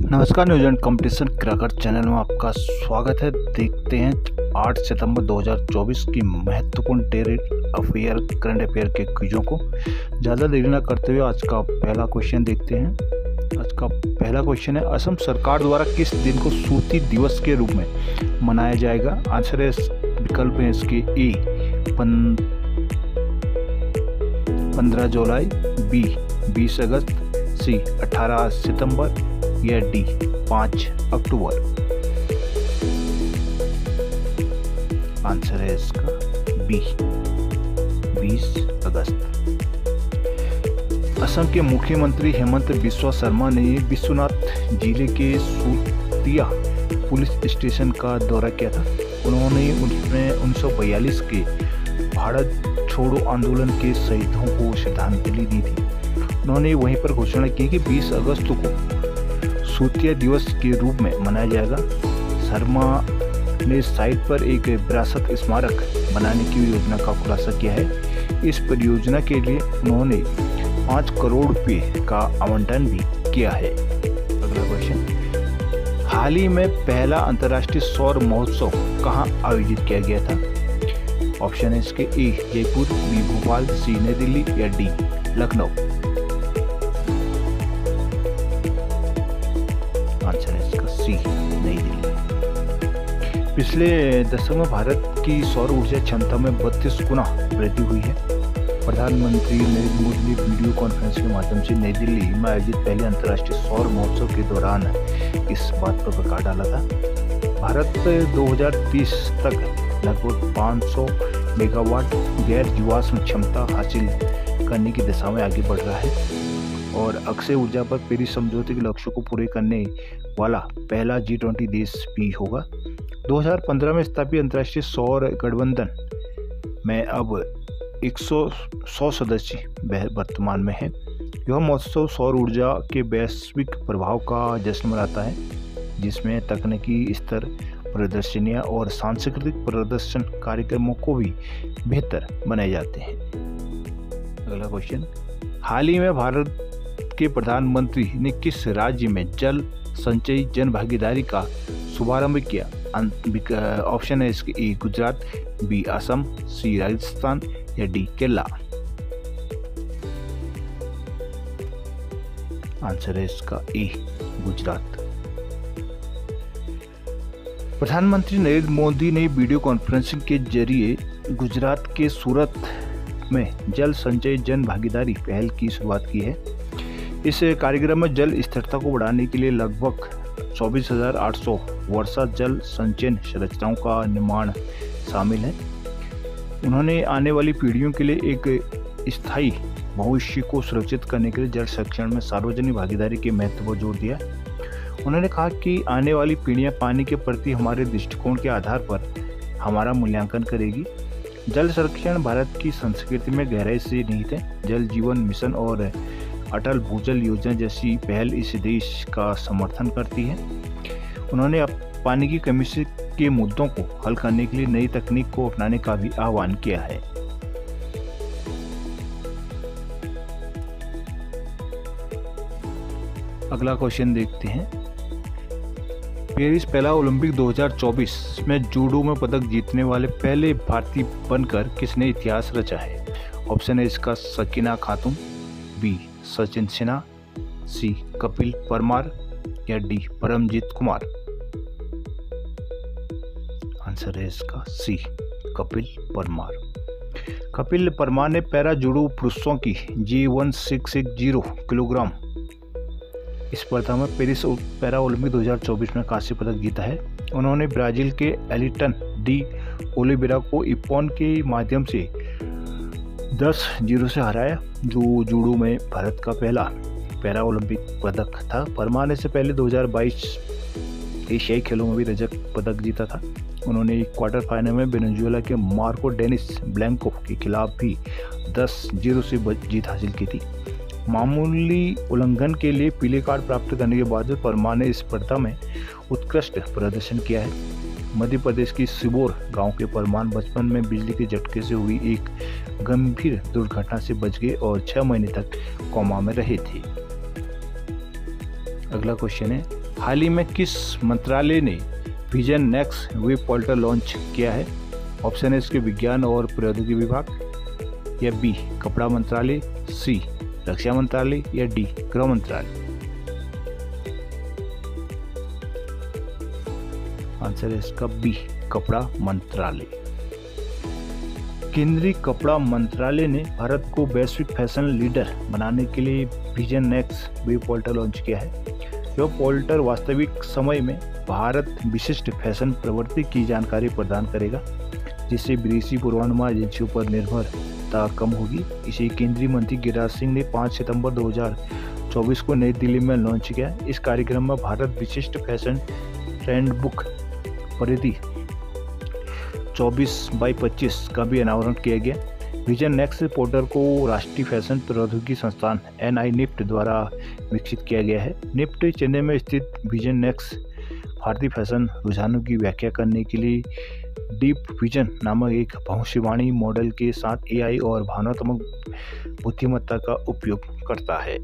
नमस्कार, news and competition cracker channel में आपका स्वागत है। देखते हैं 8 सितंबर 2024 की महत्वपूर्ण करंट अफेयर के क्विजों को। ज़्यादा देरी न करते हुए आज का पहला क्वेश्चन देखते हैं। आज का पहला क्वेश्चन है, असम सरकार द्वारा किस दिन को सूती दिवस के रूप में मनाया जाएगा? आंसर है, विकल्प है इसके ए 15 जुलाई, बी 20 अगस्त, सी 18 सितंबर या डी 5 अक्टूबर। आंसर है इसका बी 20 अगस्त। असम के मुख्यमंत्री हेमंत बिस्वा शर्मा ने विश्वनाथ जिले के सूतिया पुलिस स्टेशन का दौरा किया था। उन्होंने उसमें 1942 के भारत छोड़ो आंदोलन के शहीदों को श्रद्धांजलि दी थी। उन्होंने वहीं पर घोषणा की कि 20 अगस्त को सूतिया दिवस के रूप में मनाया जाएगा। शर्मा ने साइट पर एक विरासत स्मारक बनाने की योजना का खुलासा किया है। इस परियोजना के लिए उन्होंने 5 करोड़ रुपए का आवंटन भी किया है। अगला क्वेश्चन, हाल ही में पहला अंतर्राष्ट्रीय सौर महोत्सव कहाँ आयोजित किया गया था? ऑप्शन है इसके ए जयपुर, बी भोपाल, सी नई दिल्ली या डी लखनऊ। आंसर है इसका सी नई दिल्ली। पिछले दशक में भारत की सौर ऊर्जा क्षमता में 32 गुना वृद्धि हुई है। प्रधानमंत्री नरेंद्र मोदी ने वीडियो कॉन्फ्रेंस के माध्यम से नई दिल्ली में आयोजित पहले अंतर्राष्ट्रीय सौर महोत्सव के दौरान इस बात पर प्रकाश डाला था। भारत 2030 तक लगभग 500 मेगावाट गैर जीवाश्म क्षमता हासिल करने की दिशा में आगे बढ़ रहा है और अक्षय ऊर्जा पर पेरिस समझौते के लक्ष्यों को पूरे करने वाला पहला G20 देश भी होगा। 2015 में स्थापित अंतर्राष्ट्रीय सौर गठबंधन में अब 100 सदस्य वर्तमान में है। यह महोत्सव सौर ऊर्जा के वैश्विक प्रभाव का जश्न मनाता है, जिसमें तकनीकी स्तर, प्रदर्शनियाँ और सांस्कृतिक प्रदर्शन कार्यक्रमों को भी बेहतर बनाए जाते हैं। अगला क्वेश्चन, हाल ही में भारत के प्रधानमंत्री ने किस राज्य में जल संचय जन भागीदारी का शुभारंभ किया? ऑप्शन है इसके ए गुजरात, बी असम, सी राजस्थान या डी केरला। आंसर है इसका ए गुजरात। प्रधानमंत्री नरेंद्र मोदी ने वीडियो कॉन्फ्रेंसिंग के जरिए गुजरात के सूरत में जल संचय जन भागीदारी पहल की शुरुआत की है। इस कार्यक्रम में जल स्थिरता को बढ़ाने के लिए लगभग 24,800 वर्षा जल संचयन संरचनाओं का निर्माण शामिल है। उन्होंने आने वाली पीढ़ियों के लिए एक स्थायी भविष्य को सुरक्षित करने के लिए जल संरक्षण में सार्वजनिक भागीदारी के महत्व पर जोर दिया। उन्होंने कहा कि आने वाली पीढ़ियां पानी के प्रति हमारे दृष्टिकोण के आधार पर हमारा मूल्यांकन करेगी। जल संरक्षण भारत की संस्कृति में गहराई से निहित है। जल जीवन मिशन और अटल भूजल योजना जैसी पहल इस देश का समर्थन करती है। उन्होंने पानी की कमी के मुद्दों को हल करने के लिए नई तकनीक को अपनाने का भी आह्वान किया है। अगला क्वेश्चन देखते हैं, पेरिस पहला ओलंपिक 2024 में जूडो में पदक जीतने वाले पहले भारतीय बनकर किसने इतिहास रचा है? ऑप्शन है इसका सकीना खातून, बी सचिन सिन्हा, सी कपिल परमार या डी परमजीत कुमार। आंसर है इसका सी कपिल परमार। कपिल परमार ने पैरा जूडो पुरुषों की G1660 किलोग्राम स्पर्धा में पेरिस पैरा ओलंपिक 2024 में कांस्य पदक जीता है। उन्होंने ब्राजील के एलिटन डी ओलिवेरा को इप्पॉन के माध्यम से 10-0 से हराया, जो जूडो में भारत का पहला पैरा ओलंपिक पदक था। परमार ने इससे पहले 2022 एशियाई खेलों में भी रजत पदक जीता था। उन्होंने क्वार्टर फाइनल में वेनेजुएला के मार्को डेनिस ब्लैंको के खिलाफ भी 10-0 से जीत हासिल की थी। मामूली उल्लंघन के लिए पीले कार्ड प्राप्त करने के बाद परमार ने इस स्पर्धा में उत्कृष्ट प्रदर्शन किया है। मध्य प्रदेश की सिबोर गांव के परमार बचपन में बिजली के झटके से हुई एक गंभीर दुर्घटना से बच गए और 6 महीने तक कोमा में रहे थे। अगला क्वेश्चन है, हाल ही में किस मंत्रालय ने vision next web portal launch किया है? ऑप्शन है इसके विज्ञान और प्रौद्योगिकी विभाग, या बी कपड़ा मंत्रालय, सी रक्षा मंत्रालय, या डी गृह मंत्रालय। आंसर है इसका बी कपड़ा मंत्रालय। केंद्रीय कपड़ा मंत्रालय ने भारत को वैश्विक फैशन लीडर बनाने के लिए vision next web portal launch किया है। यह पोर्टल वास्तविक समय में भारत विशिष्ट फैशन प्रवृत्ति की जानकारी प्रदान करेगा, जिससे विदेशी पूर्वानुमान एजेंसियों पर निर्भरता कम होगी। इसे केंद्रीय मंत्री गिरिराज सिंह ने 5 सितंबर 2024 को नई दिल्ली में लॉन्च किया। इस कार्यक्रम में भारत विशिष्ट फैशन ट्रेंड बुक परिधि 24/25 का भी अनावरण किया गया। विजन नेक्स्ट पोर्टल को राष्ट्रीय फैशन प्रौद्योगिकी संस्थान NINIFT द्वारा विकसित किया गया है। निफ्ट चेन्नई में स्थित विजन नेक्स्ट भारतीय फैशन रुझानों की व्याख्या करने के लिए डीप विजन नामक एक भविष्यवाणी मॉडल के साथ AI और भावनात्मक बुद्धिमत्ता का उपयोग करता है।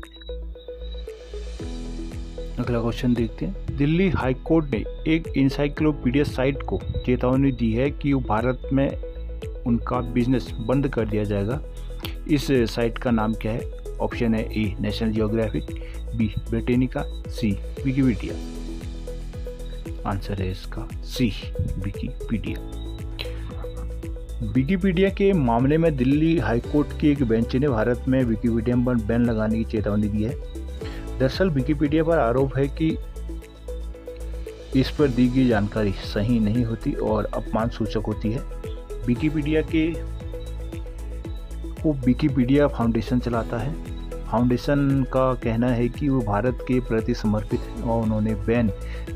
अगला क्वेश्चन देखते हैं। दिल्ली हाई कोर्ट ने एक इंसाइक्लोपीडिया साइट को चेतावनी दी है कि भारत में उनका बिजनेस बंद कर दिया जाएगा। इस साइट का नाम क्या है? ऑप्शन है ए नेशनल जियोग्राफिक, बी ब्रिटेनिका, सी विकिपीडिया। आंसर है इसका सी विकिपीडिया। विकिपीडिया के मामले में दिल्ली हाईकोर्ट की एक बेंच ने भारत में विकिपीडिया पर बैन लगाने की चेतावनी दी है। दरअसल विकिपीडिया पर आरोप है कि इस पर दी गई जानकारी सही नहीं होती और अपमान सूचक होती है। विकिपीडिया फाउंडेशन चलाता है। फाउंडेशन का कहना है कि वो भारत के प्रति समर्पित है और उन्होंने बैन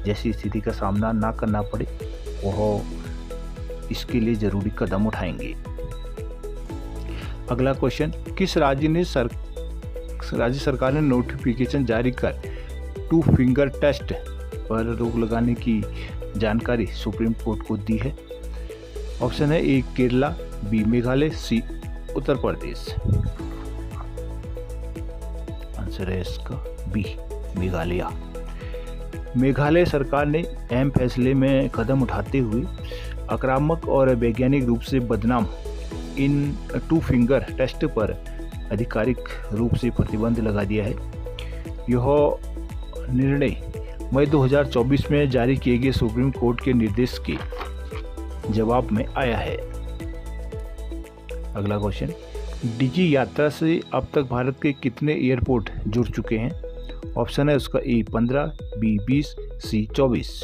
जैसी स्थिति का सामना ना करना पड़े, वह इसके लिए जरूरी कदम उठाएंगे। अगला क्वेश्चन, किस राज्य सरकार ने नोटिफिकेशन जारी कर 2 फिंगर टेस्ट पर रोक लगाने की जानकारी सुप्रीम कोर्ट को दी है? ऑप्शन है ए केरला, बी मेघालय, सी उत्तर प्रदेश। आंसर है इसका बी मेघालय। मेघालय सरकार ने अहम फैसले में कदम उठाते हुए आक्रामक और वैज्ञानिक रूप से बदनाम इन 2 फिंगर टेस्ट पर आधिकारिक रूप से प्रतिबंध लगा दिया है। यह निर्णय मई 2024 में जारी किए गए सुप्रीम कोर्ट के निर्देश के जवाब में आया है। अगला क्वेश्चन, डिजी यात्रा से अब तक भारत के कितने एयरपोर्ट जुड़ चुके हैं? ऑप्शन है उसका ए 15, बी 20, सी 24।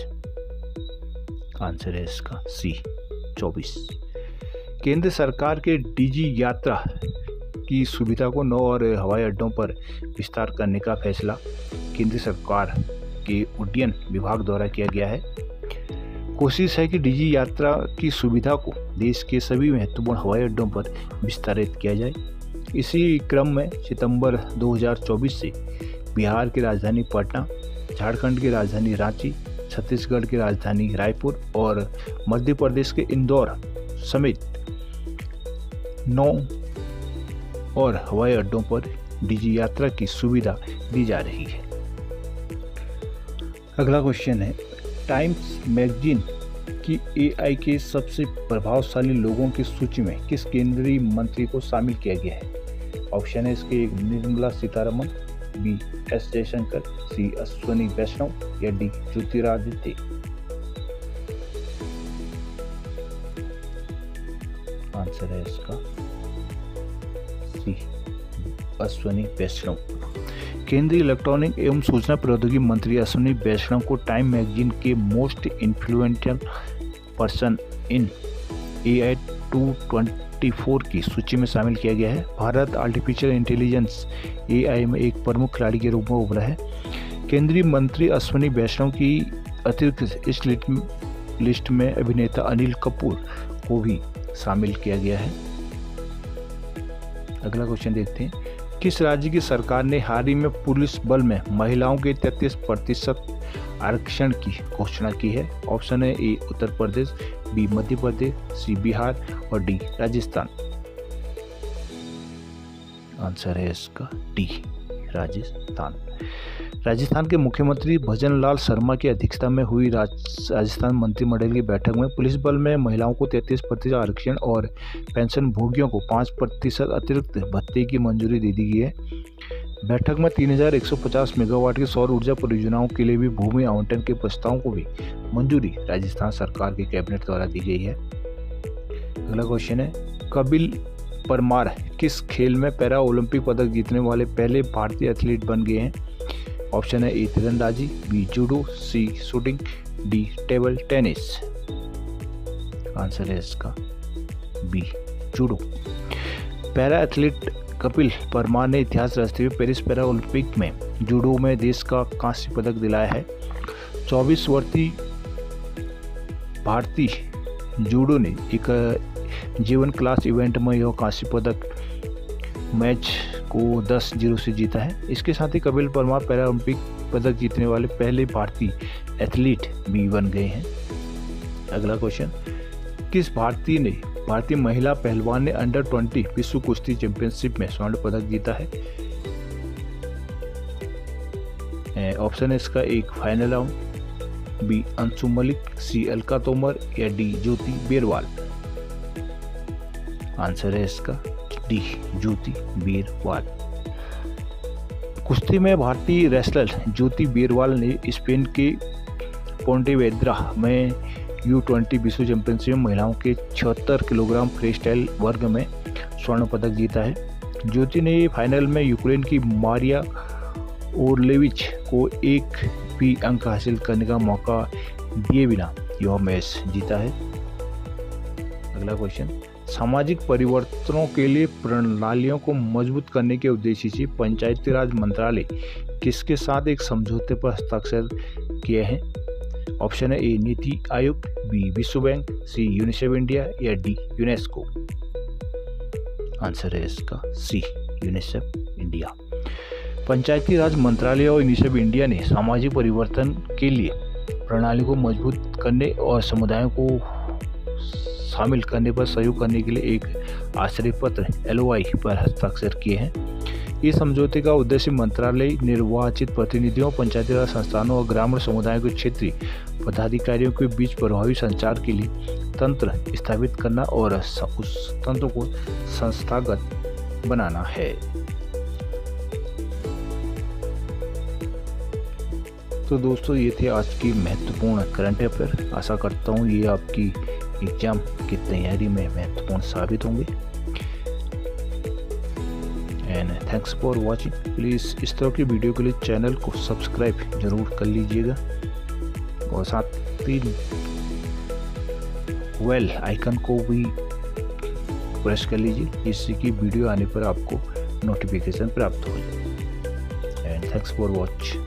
आंसर है इसका सी 24। केंद्र सरकार के डिजी यात्रा की सुविधा को 9 और हवाई अड्डों पर विस्तार करने का फैसला केंद्र सरकार के उड्डयन विभाग द्वारा किया गया है। कोशिश है कि डिजी यात्रा की सुविधा को देश के सभी महत्वपूर्ण हवाई अड्डों पर विस्तारित किया जाए। इसी क्रम में सितंबर 2024 से बिहार की राजधानी पटना, झारखंड की राजधानी रांची, छत्तीसगढ़ की राजधानी रायपुर और मध्य प्रदेश के इंदौर समेत 9 और हवाई अड्डों पर डिजी यात्रा की सुविधा दी जा रही है। अगला क्वेश्चन है, टाइम्स मैगजीन की AI के सबसे प्रभावशाली लोगों की सूची में किस केंद्रीय मंत्री को शामिल किया गया है? ऑप्शन है इसके निर्मला सीतारमण, बी एस जयशंकर, सी अश्विनी वैष्णव, या डी ज्योतिरादित्य। आंसर है इसका सी अश्विनी वैष्णव। केंद्रीय इलेक्ट्रॉनिक एवं सूचना प्रौद्योगिकी मंत्री अश्विनी वैष्णव को टाइम मैगजीन के most influential person in AI 2024 की सूची में शामिल किया गया है। भारत आर्टिफिशियल इंटेलिजेंस AI में एक प्रमुख खिलाड़ी के रूप में उभरा है। केंद्रीय मंत्री अश्विनी वैष्णव की अतिरिक्त इस लिस्ट में अभिनेता अनिल कपूर को भी शामिल किया गया है। अगला क्वेश्चन देखते हैं, किस राज्य की सरकार ने हाल ही में पुलिस बल में महिलाओं के 33% आरक्षण की घोषणा की है? ऑप्शन है ए उत्तर प्रदेश, बी मध्य प्रदेश, सी बिहार और डी राजस्थान। आंसर है इसका डी राजस्थान। राजस्थान के मुख्यमंत्री भजन लाल शर्मा की अध्यक्षता में हुई राजस्थान मंत्रिमंडल की बैठक में पुलिस बल में महिलाओं को 33% आरक्षण और पेंशन भोगियों को 5% अतिरिक्त भत्ते की मंजूरी दे दी गई है। बैठक में 3150 मेगावाट की सौर ऊर्जा परियोजनाओं के लिए भी भूमि आवंटन के प्रस्तावों को भी मंजूरी राजस्थान सरकार के कैबिनेट द्वारा दी गई है। अगला क्वेश्चन है, कपिल परमार किस खेल में पैरा ओलंपिक पदक जीतने वाले पहले भारतीय एथलीट बन गए हैं? ऑप्शन है ए तीरंदाजी, b judo, c shooting, d table tennis. Answer है इसका b judo. Para athlete Kapil Parmar ने इतिहास रचते हुए पेरिस पैरा ओलंपिक में जूडो में देश का कांस्य पदक दिलाया है। 24 वर्षीय भारतीय जूडो ने एक जीवन क्लास इवेंट में यह कांस्य पदक मैच को 10-0 से जीता है। इसके साथ ही कपिल परमार पैरा ओलंपिक पदक जीतने वाले पहले भारतीय एथलीट भी बन गए हैं। अगला क्वेश्चन, किस भारतीय महिला पहलवान ने अंडर 20 विश्व कुश्ती चैंपियनशिप में स्वर्ण पदक जीता है? ऑप्शन है इसका एक final round, b Anshu Malik, c Alka Tomar या डी ज्योति बेरवाल। आंसर है इसका डी ज्योति बेरवाल। कुश्ती में भारतीय रेसलर ज्योति बेरवाल ने स्पेन के पोंटेवेद्रा में U20 विश्व चैंपियनशिप में महिलाओं के 76 किलोग्राम फ्री स्टाइल वर्ग में स्वर्ण पदक जीता है। ज्योति ने फाइनल में यूक्रेन की मारिया ओरलेविच को एक भी अंक हासिल करने का मौका दिए बिना यह मैच जीता है। अगला क्वेश्चन, सामाजिक परिवर्तनों के लिए प्रणालियों को मजबूत करने के उद्देश्य से पंचायती राज मंत्रालय किसके साथ एक समझौते पर हस्ताक्षर किए हैं? ऑप्शन है ए नीति आयोग, बी विश्व बैंक, सी यूनिसेफ इंडिया या डी यूनेस्को। आंसर है इसका सी यूनिसेफ इंडिया। पंचायती राज मंत्रालय और यूनिसेफ इंडिया ने सामाजिक परिवर्तन के लिए प्रणाली को मजबूत करने और समुदायों को शामिल करने पर सहयोग करने के लिए एक आश्रय पत्र LOI पर हस्ताक्षर किए हैं। इस समझौते का उद्देश्य मंत्रालय निर्वाचित प्रतिनिधियों, पंचायती राज संस्थानों और ग्रामीण समुदायों के क्षेत्रीय पदाधिकारियों के बीच प्रभावी संचार के लिए तंत्र स्थापित करना और उस तंत्र को संस्थागत बनाना है। तो दोस्तों, ये थे आज की महत्वपूर्ण करंट अफेयर। आशा करता हूँ ये आपकी एग्जाम की तैयारी में महत्वपूर्ण साबित होंगे। And thanks for watching. Please इस तरह की वीडियो के लिए चैनल को सब्सक्राइब जरूर कर लीजिएगा और साथ ही बेल आइकन को भी प्रेस कर लीजिए, जिससे कि वीडियो आने पर आपको नोटिफिकेशन प्राप्त हो जाए। And thanks for watch.